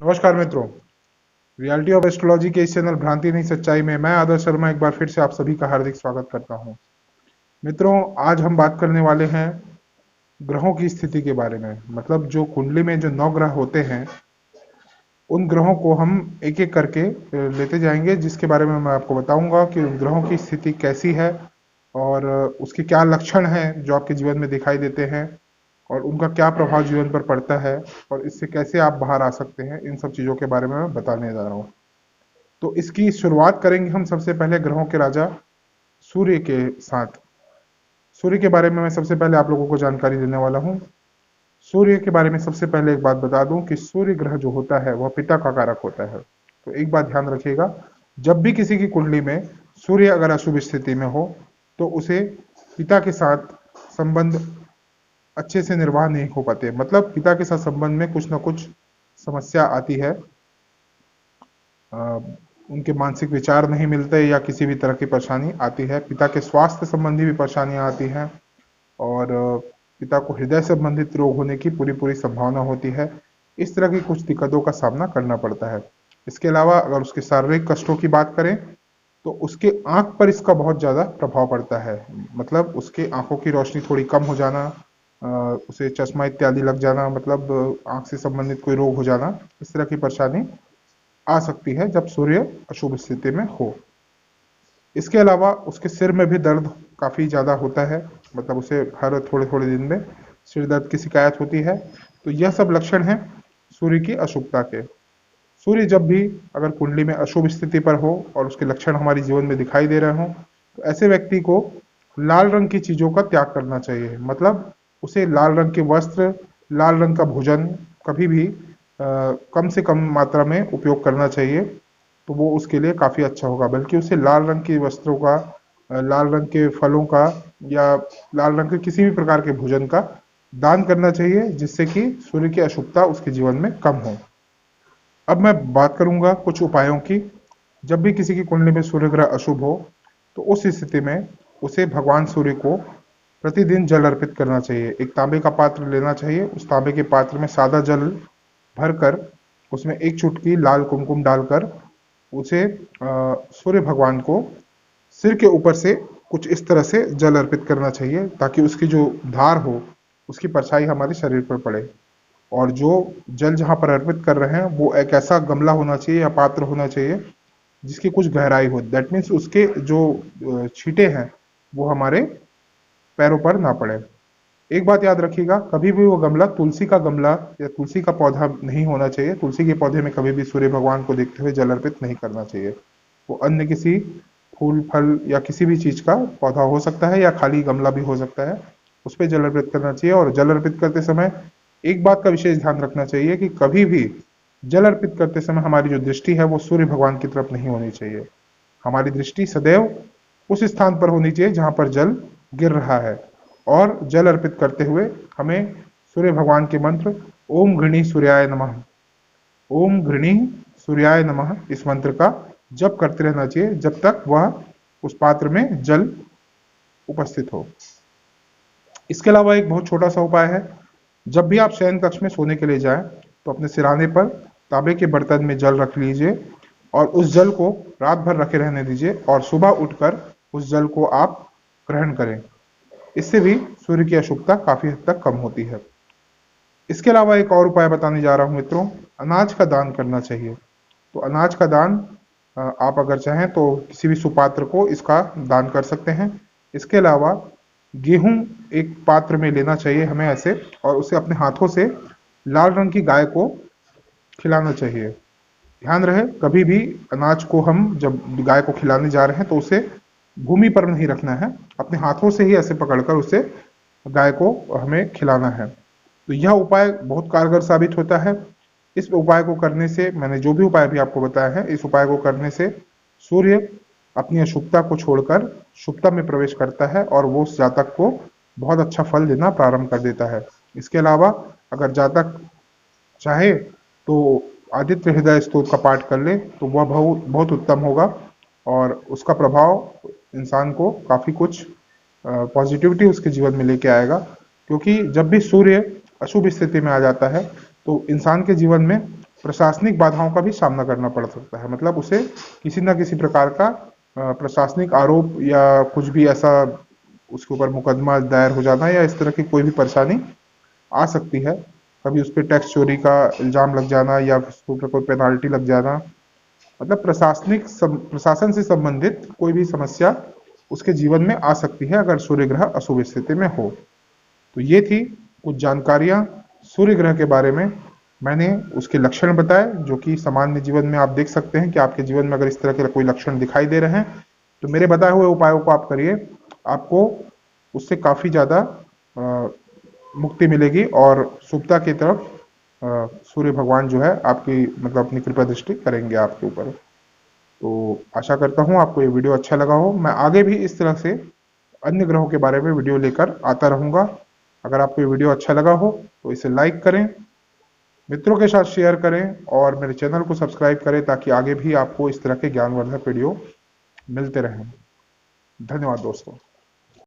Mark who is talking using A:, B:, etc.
A: नमस्कार मित्रों। Reality of astrology के इस चैनल भ्रांति नहीं सच्चाई में मैं आदर्श शर्मा एक बार फिर से आप सभी का हार्दिक स्वागत करता हूं। मित्रों, आज हम बात करने वाले हैं ग्रहों की स्थिति के बारे में। मतलब जो कुंडली में जो 9 ग्रह होते हैं उन ग्रहों को हम एक एक करके लेते जाएंगे, जिसके बारे में मैं आपको बताऊंगा कि उन ग्रहों की स्थिति कैसी है और उसके क्या लक्षण हैं जो आपके जीवन में दिखाई देते हैं और उनका क्या प्रभाव जीवन पर पड़ता है और इससे कैसे आप बाहर आ सकते हैं। इन सब चीज़ों के बारे में मैं बताने जा रहा हूँ। तो इसकी शुरुआत करेंगे हम सबसे पहले ग्रहों के राजा सूर्य के साथ। सूर्य के बारे में मैं सबसे पहले आप लोगों को जानकारी देने वाला हूँ। सूर्य के बारे में सबसे पहले एक बात बता दूं कि सूर्य ग्रह जो होता है वह पिता का कारक होता है। तो एक बात ध्यान रखिएगा, जब भी किसी की कुंडली में सूर्य अगर अशुभ स्थिति में हो तो उसे पिता के साथ संबंध अच्छे से निर्वाह नहीं हो पाते। मतलब पिता के साथ संबंध में कुछ ना कुछ समस्या आती है। उनके मानसिक विचार नहीं मिलते या किसी भी तरह की परेशानी आती है। पिता के स्वास्थ्य संबंधी भी परेशानियां आती हैं और पिता को हृदय संबंधित रोग होने की पूरी पूरी संभावना होती है। इस तरह की कुछ दिक्कतों का सामना करना पड़ता है। इसके अलावा अगर उसके शारीरिक कष्टों की बात करें तो उसके आंख पर इसका बहुत ज्यादा प्रभाव पड़ता है। मतलब उसके आंखों की रोशनी थोड़ी कम हो जाना, उसे चश्मा इत्यादि लग जाना, मतलब आंख से संबंधित कोई रोग हो जाना, इस तरह की परेशानी आ सकती है जब सूर्य अशुभ स्थिति में हो। इसके अलावा उसके सिर में भी दर्द काफी ज्यादा होता है। मतलब उसे हर थोड़े थोड़े दिन में सिर दर्द की शिकायत होती है। तो यह सब लक्षण हैं सूर्य की अशुभता के। सूर्य जब भी अगर कुंडली में अशुभ स्थिति पर हो और उसके लक्षण हमारे जीवन में दिखाई दे रहे हों तो ऐसे व्यक्ति को लाल रंग की चीजों का त्याग करना चाहिए। मतलब उसे लाल रंग के वस्त्र, लाल रंग का भोजन कभी भी कम से कम मात्रा में उपयोग करना चाहिए। तो वो उसके लिए काफी अच्छा होगा। बल्कि उसे लाल रंग के वस्त्रों का, लाल रंग के फलों का या लाल रंग के किसी भी प्रकार के भोजन का दान करना चाहिए, जिससे कि सूर्य की अशुभता उसके जीवन में कम हो। अब मैं बात करूंगा कुछ उपायों की। जब भी किसी की कुंडली में सूर्य ग्रह अशुभ हो तो उस स्थिति में उसे भगवान सूर्य को प्रतिदिन जल अर्पित करना चाहिए। एक तांबे का पात्र लेना चाहिए। उस तांबे के पात्र में सादा जल भरकर उसमें एक चुटकी लाल कुमकुम डालकर उसे सूर्य भगवान को सिर के ऊपर से कुछ इस तरह से जल अर्पित करना चाहिए, ताकि उसकी जो धार हो उसकी परछाई हमारे शरीर पर पड़े। और जो जल जहां पर अर्पित कर रहे हैं वो एक ऐसा गमला होना चाहिए या पात्र होना चाहिए जिसकी कुछ गहराई हो। दैट मीन्स उसके जो छींटे हैं वो हमारे पैरों पर ना पड़े। एक बात याद रखिएगा, कभी भी वो गमला तुलसी का गमला या तुलसी का पौधा नहीं होना चाहिए। तुलसी के पौधे में कभी भी सूर्य भगवान को देखते हुए जल अर्पित नहीं करना चाहिए। वो अन्य किसी फूल फल या किसी भी चीज का पौधा हो सकता है या खाली गमला भी हो सकता है, उस पर जल अर्पित करना चाहिए। और जल अर्पित करते समय एक बात का विशेष ध्यान रखना चाहिए कि कभी भी जल अर्पित करते समय हमारी जो दृष्टि है वो सूर्य भगवान की तरफ नहीं होनी चाहिए। हमारी दृष्टि सदैव उस स्थान पर होनी चाहिए जहां पर जल गिर रहा है। और जल अर्पित करते हुए हमें सूर्य भगवान के मंत्र ओम घृणी सूर्याय नमः, ओम घृणी सूर्याय नमः, इस मंत्र का जप करते रहना चाहिए जब तक वह उस पात्र में जल उपस्थित हो। इसके अलावा एक बहुत छोटा सा उपाय है। जब भी आप शयन कक्ष में सोने के लिए जाएं तो अपने सिरहाने पर तांबे के बर्तन में जल रख लीजिए और उस जल को रात भर रखे रहने दीजिए और सुबह उठकर उस जल को आप ग्रहण करें। इससे भी सूर्य की अशुभता काफी हद तक कम होती है। इसके अलावा एक और उपाय बताने जा रहा हूं मित्रों, अनाज का दान करना चाहिए। तो अनाज का दान आप अगर चाहें तो किसी भी सुपात्र को इसका दान कर सकते हैं। इसके अलावा गेहूं एक पात्र में लेना चाहिए हमें ऐसे, और उसे अपने हाथों से लाल रंग की गाय को खिलाना चाहिए। ध्यान रहे, कभी भी अनाज को हम जब गाय को खिलाने जा रहे हैं तो उसे भूमि पर नहीं रखना है, अपने हाथों से ही ऐसे पकड़कर उसे गाय को हमें खिलाना है। तो यह उपाय बहुत कारगर साबित होता है। इस उपाय को करने से, मैंने जो भी उपाय भी आपको बताया है, इस उपाय को करने से सूर्य अपनी अशुभता को छोड़कर शुभता में प्रवेश करता है और वो उस जातक को बहुत अच्छा फल देना प्रारंभ कर देता है। इसके अलावा अगर जातक चाहे तो आदित्य हृदय स्तोत्र का पाठ कर ले तो वह बहुत बहुत उत्तम होगा और उसका प्रभाव इंसान को काफी कुछ पॉजिटिविटी उसके जीवन में लेके आएगा। क्योंकि जब भी सूर्य अशुभ स्थिति में आ जाता है तो इंसान के जीवन में प्रशासनिक बाधाओं का भी सामना करना पड़ सकता है। मतलब उसे किसी ना किसी प्रकार का प्रशासनिक आरोप या कुछ भी ऐसा उसके ऊपर मुकदमा दायर हो जाना या इस तरह की कोई भी परेशानी आ सकती है। कभी उस पर टैक्स चोरी का इल्जाम लग जाना या उसके ऊपर कोई पेनाल्टी लग जाना, मतलब प्रशासन से संबंधित कोई भी समस्या उसके जीवन में आ सकती है अगर सूर्य ग्रह अशुभ स्थिति में हो। तो ये थी कुछ जानकारियां सूर्य ग्रह के बारे में। मैंने उसके लक्षण बताए जो कि सामान्य जीवन में आप देख सकते हैं कि आपके जीवन में अगर इस तरह के कोई लक्षण दिखाई दे रहे हैं तो मेरे बताए हुए उपायों को आप करिए, आपको उससे काफी ज्यादा मुक्ति मिलेगी और शुभता की तरफ सूर्य भगवान जो है आपकी मतलब अपनी कृपा दृष्टि करेंगे आपके ऊपर। तो आशा करता हूँ आपको ये वीडियो अच्छा लगा हो। मैं आगे भी इस तरह से अन्य ग्रहों के बारे में वीडियो लेकर आता रहूंगा। अगर आपको ये वीडियो अच्छा लगा हो तो इसे लाइक करें, मित्रों के साथ शेयर करें और मेरे चैनल को सब्सक्राइब करें ताकि आगे भी आपको इस तरह के ज्ञानवर्धक वीडियो मिलते रहें। धन्यवाद दोस्तों।